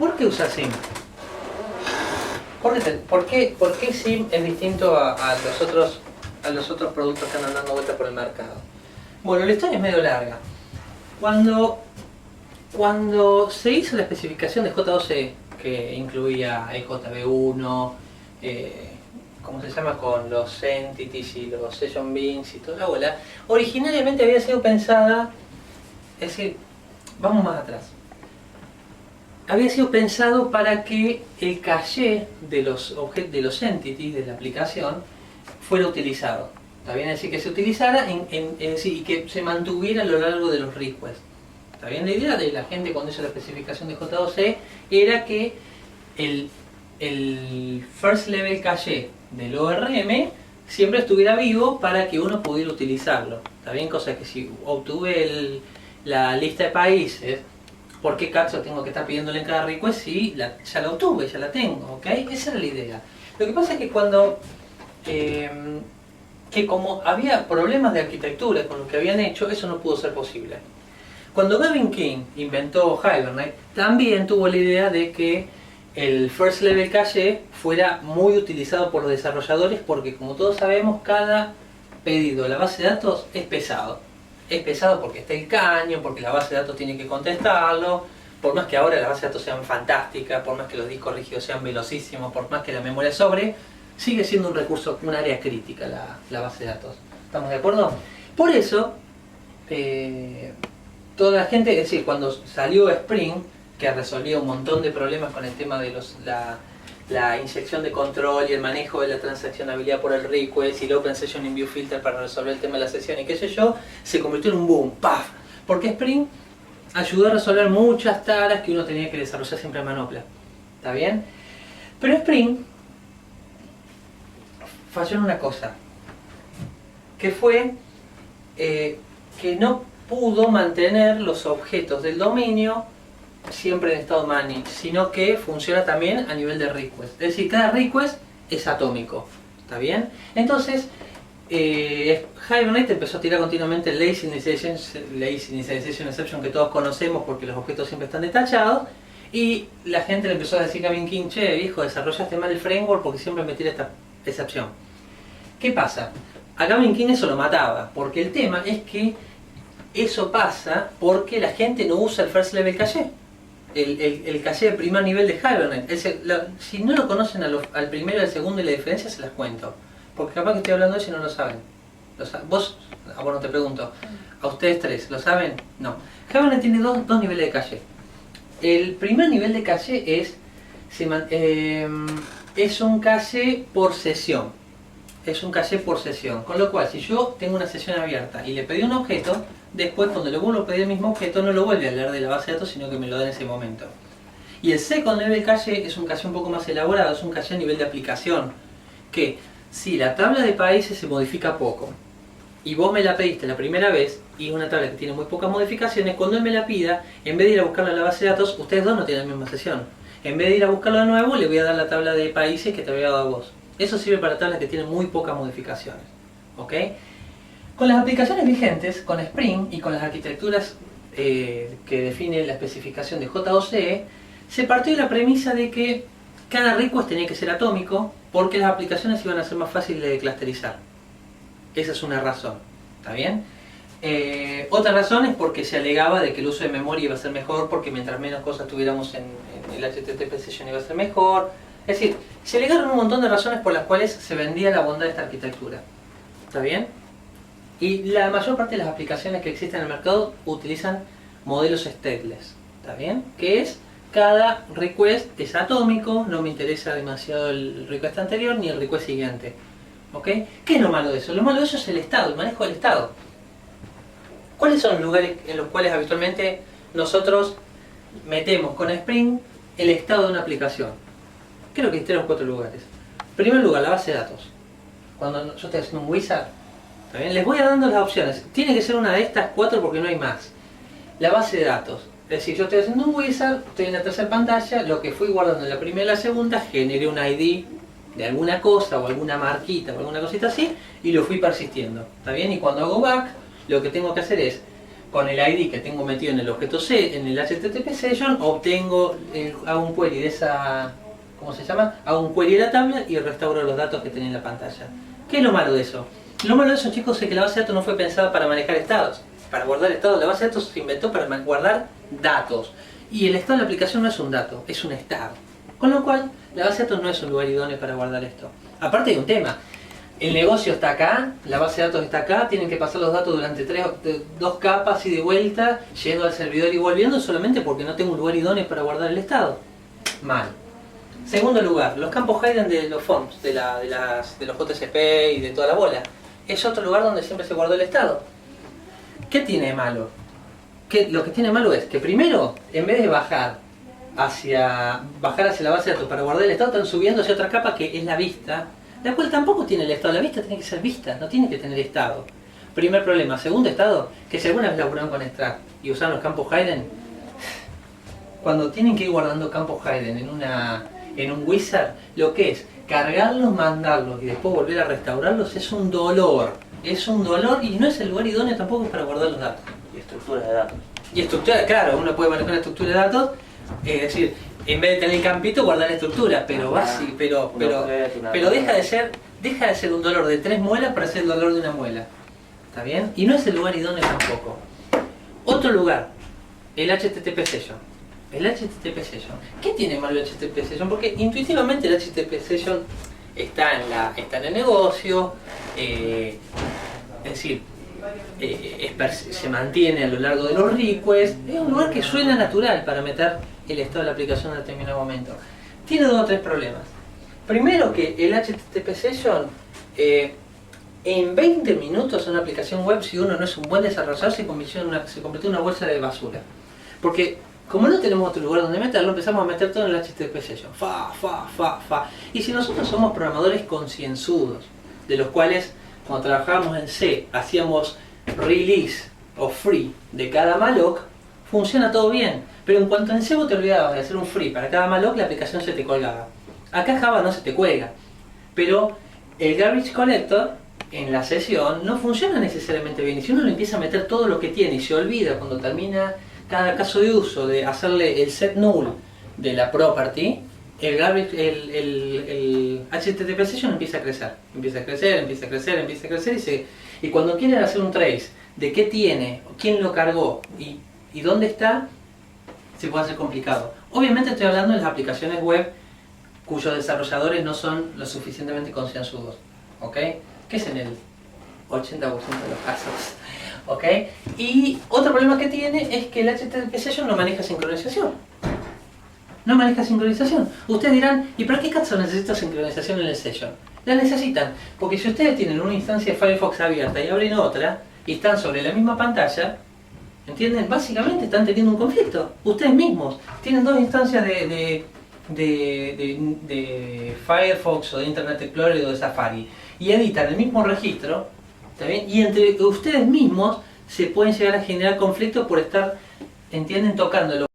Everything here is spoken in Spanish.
¿Por qué usas SIM? ¿Por qué SIM es distinto a los otros productos que andan dando vueltas por el mercado? Bueno, la historia es medio larga. Cuando se hizo la especificación de J2E, que incluía el JB1, ¿cómo se llama? Con los entities y los session beans y toda la bola, originariamente había sido pensada, es decir, vamos más atrás, había sido pensado para que el caché de los entities de la aplicación fuera utilizado. ¿Está bien? Es decir, que se utilizara y que se mantuviera a lo largo de los requests. ¿Está bien? La idea de la gente cuando hizo la especificación de J2E era que el first level caché del ORM siempre estuviera vivo para que uno pudiera utilizarlo. ¿Está bien? Cosa que si obtuve la lista de países, ¿por qué cacho tengo que estar pidiéndole en cada request si ya la obtuve, ya la tengo? ¿Ok? Esa era la idea. Lo que pasa es que como había problemas de arquitectura con lo que habían hecho, eso no pudo ser posible. Cuando Gavin King inventó Hibernate, también tuvo la idea de que el first level cache fuera muy utilizado por los desarrolladores, porque como todos sabemos, cada pedido a la base de datos es pesado. Es pesado porque está el caño, porque la base de datos tiene que contestarlo, por más que ahora las bases de datos sean fantásticas, por más que los discos rígidos sean velocísimos, por más que la memoria sobre, sigue siendo un recurso, un área crítica la base de datos. ¿Estamos de acuerdo? Por eso, toda la gente, es decir, cuando salió Spring, que resolvía un montón de problemas con el tema de la inyección de control y el manejo de la transaccionabilidad por el request y el Open Session in View Filter para resolver el tema de la sesión y qué sé yo, se convirtió en un boom, ¡paf! Porque Spring ayudó a resolver muchas tareas que uno tenía que desarrollar siempre a manopla. ¿Está bien? Pero Spring falló en una cosa, que fue que no pudo mantener los objetos del dominio siempre en estado managed, sino que funciona también a nivel de request. Es decir, cada request es atómico. ¿Está bien? Entonces, Hibernate empezó a tirar continuamente el Lazy Initialization Exception que todos conocemos porque los objetos siempre están detachados, y la gente le empezó a decir a Gavin King, che, viejo, desarrollaste mal el framework porque siempre me tira esta excepción. ¿Qué pasa? A Gavin King eso lo mataba, porque el tema es que eso pasa porque la gente no usa el first level cache. El caché de primer nivel de Hibernate. Si no lo conocen al primero y al segundo y la diferencia, se las cuento. Porque capaz que estoy hablando de eso y no lo saben. Vos, bueno, te pregunto, ¿a ustedes tres lo saben? No. Hibernate tiene dos niveles de caché. El primer nivel de caché es un caché por sesión. Es un caché por sesión. Con lo cual, si yo tengo una sesión abierta y le pedí un objeto, después cuando le vuelvo a pedir el mismo objeto no lo vuelve a leer de la base de datos, sino que me lo da en ese momento. Y el second level cache es un caché un poco más elaborado, es un caché a nivel de aplicación, que si la tabla de países se modifica poco y vos me la pediste la primera vez y es una tabla que tiene muy pocas modificaciones, cuando él me la pida, en vez de ir a buscarla en la base de datos, ustedes dos no tienen la misma sesión. En vez de ir a buscarlo de nuevo, le voy a dar la tabla de países que te había dado a vos. Eso sirve para tablas que tienen muy pocas modificaciones. ¿Ok? Con las aplicaciones vigentes, con Spring y con las arquitecturas que define la especificación de J2E, se partió de la premisa de que cada request tenía que ser atómico porque las aplicaciones iban a ser más fáciles de clusterizar. Esa es una razón. ¿Está bien? Otra razón es porque se alegaba de que el uso de memoria iba a ser mejor porque mientras menos cosas tuviéramos en el HTTP Session iba a ser mejor. Es decir, se alegaron un montón de razones por las cuales se vendía la bondad de esta arquitectura. ¿Está bien? Y la mayor parte de las aplicaciones que existen en el mercado utilizan modelos stateless. ¿Está bien? Que es, cada request es atómico, no me interesa demasiado el request anterior ni el request siguiente. ¿Ok? ¿Qué es lo malo de eso? Lo malo de eso es el estado, el manejo del estado. ¿Cuáles son los lugares en los cuales habitualmente nosotros metemos con Spring el estado de una aplicación? Creo que hay 3 o 4 lugares. En primer lugar, la base de datos. Cuando yo estoy haciendo un wizard, ¿está bien? Les voy dando las opciones. Tiene que ser una de estas 4 porque no hay más. La base de datos. Es decir, yo estoy haciendo un wizard, estoy en la tercera pantalla, lo que fui guardando en la primera y la segunda, generé un ID de alguna cosa o alguna marquita o alguna cosita así y lo fui persistiendo. ¿Está bien? Y cuando hago back, lo que tengo que hacer es con el ID que tengo metido en el objeto C, en el HTTP Session, obtengo, hago un query de esa, ¿cómo se llama? Hago un query de la tabla y restauro los datos que tenía en la pantalla. ¿Qué es lo malo de eso? Lo malo de eso, chicos, es que la base de datos no fue pensada para manejar estados, para guardar estados. La base de datos se inventó para guardar datos. Y el estado de la aplicación no es un dato, es un estado. Con lo cual, la base de datos no es un lugar idóneo para guardar esto. Aparte hay un tema. El negocio está acá, la base de datos está acá, tienen que pasar los datos durante dos capas y de vuelta, yendo al servidor y volviendo solamente porque no tengo un lugar idóneo para guardar el estado. Mal. Segundo lugar, los campos hidden de los forms, de los JSP y de toda la bola. Es otro lugar donde siempre se guardó el estado. ¿Qué tiene de malo? Lo que tiene de malo es que primero, en vez de bajar hacia la base de datos para guardar el estado, están subiendo hacia otra capa que es la vista, la cual tampoco tiene el estado. La vista tiene que ser vista, no tiene que tener estado. Primer problema. Segundo estado, que si alguna vez laburaron con extract y usaron los campos hidden, cuando tienen que ir guardando campos hidden en un wizard, lo que es cargarlos, mandarlos y después volver a restaurarlos es un dolor. Es un dolor y no es el lugar idóneo tampoco para guardar los datos. Y estructuras de datos. Y estructura, claro, uno puede manejar una estructura de datos, es decir, en vez de tener el campito, guardar la estructura, pero deja de ser un dolor de 3 muelas para ser el dolor de una muela. ¿Está bien? Y no es el lugar idóneo tampoco. Otro lugar, el HTTP Session. El HTTP Session. ¿Qué tiene malo el HTTP Session? Porque intuitivamente el HTTP Session está en el negocio, es decir, se mantiene a lo largo de los requests, es un lugar que suena natural para meter el estado de la aplicación en determinado momento. Tiene 2 o 3 problemas. Primero, que el HTTP Session en 20 minutos una aplicación web, si uno no es un buen desarrollador, se convirtió en una bolsa de basura. Porque como no tenemos otro lugar donde meterlo, empezamos a meter todo en el HTTP Session. Y si nosotros somos programadores concienzudos, de los cuales cuando trabajábamos en C hacíamos release o free de cada malloc, funciona todo bien. Pero en cuanto en C vos te olvidabas de hacer un free para cada malloc, la aplicación se te colgaba. Acá Java no se te cuelga. Pero el garbage collector en la sesión no funciona necesariamente bien. Y si uno le empieza a meter todo lo que tiene y se olvida cuando termina cada caso de uso de hacerle el set null de la property, el HTTP Session empieza a crecer. Empieza a crecer y cuando quieren hacer un trace de qué tiene, quién lo cargó y dónde está, se puede hacer complicado. Obviamente estoy hablando de las aplicaciones web cuyos desarrolladores no son lo suficientemente concienzudos, ¿ok? Que es en el 80% de los casos, ¿ok? Y otro problema que tiene es que el HTTP Session no maneja sincronización. No maneja sincronización. Ustedes dirán, ¿y para qué caso necesita sincronización en el Session? La necesitan, porque si ustedes tienen una instancia de Firefox abierta y abren otra, y están sobre la misma pantalla, ¿entienden? Básicamente están teniendo un conflicto. Ustedes mismos tienen 2 instancias de Firefox o de Internet Explorer o de Safari y editan el mismo registro, ¿está bien? Y entre ustedes mismos se pueden llegar a generar conflictos por estar, ¿entienden?, tocando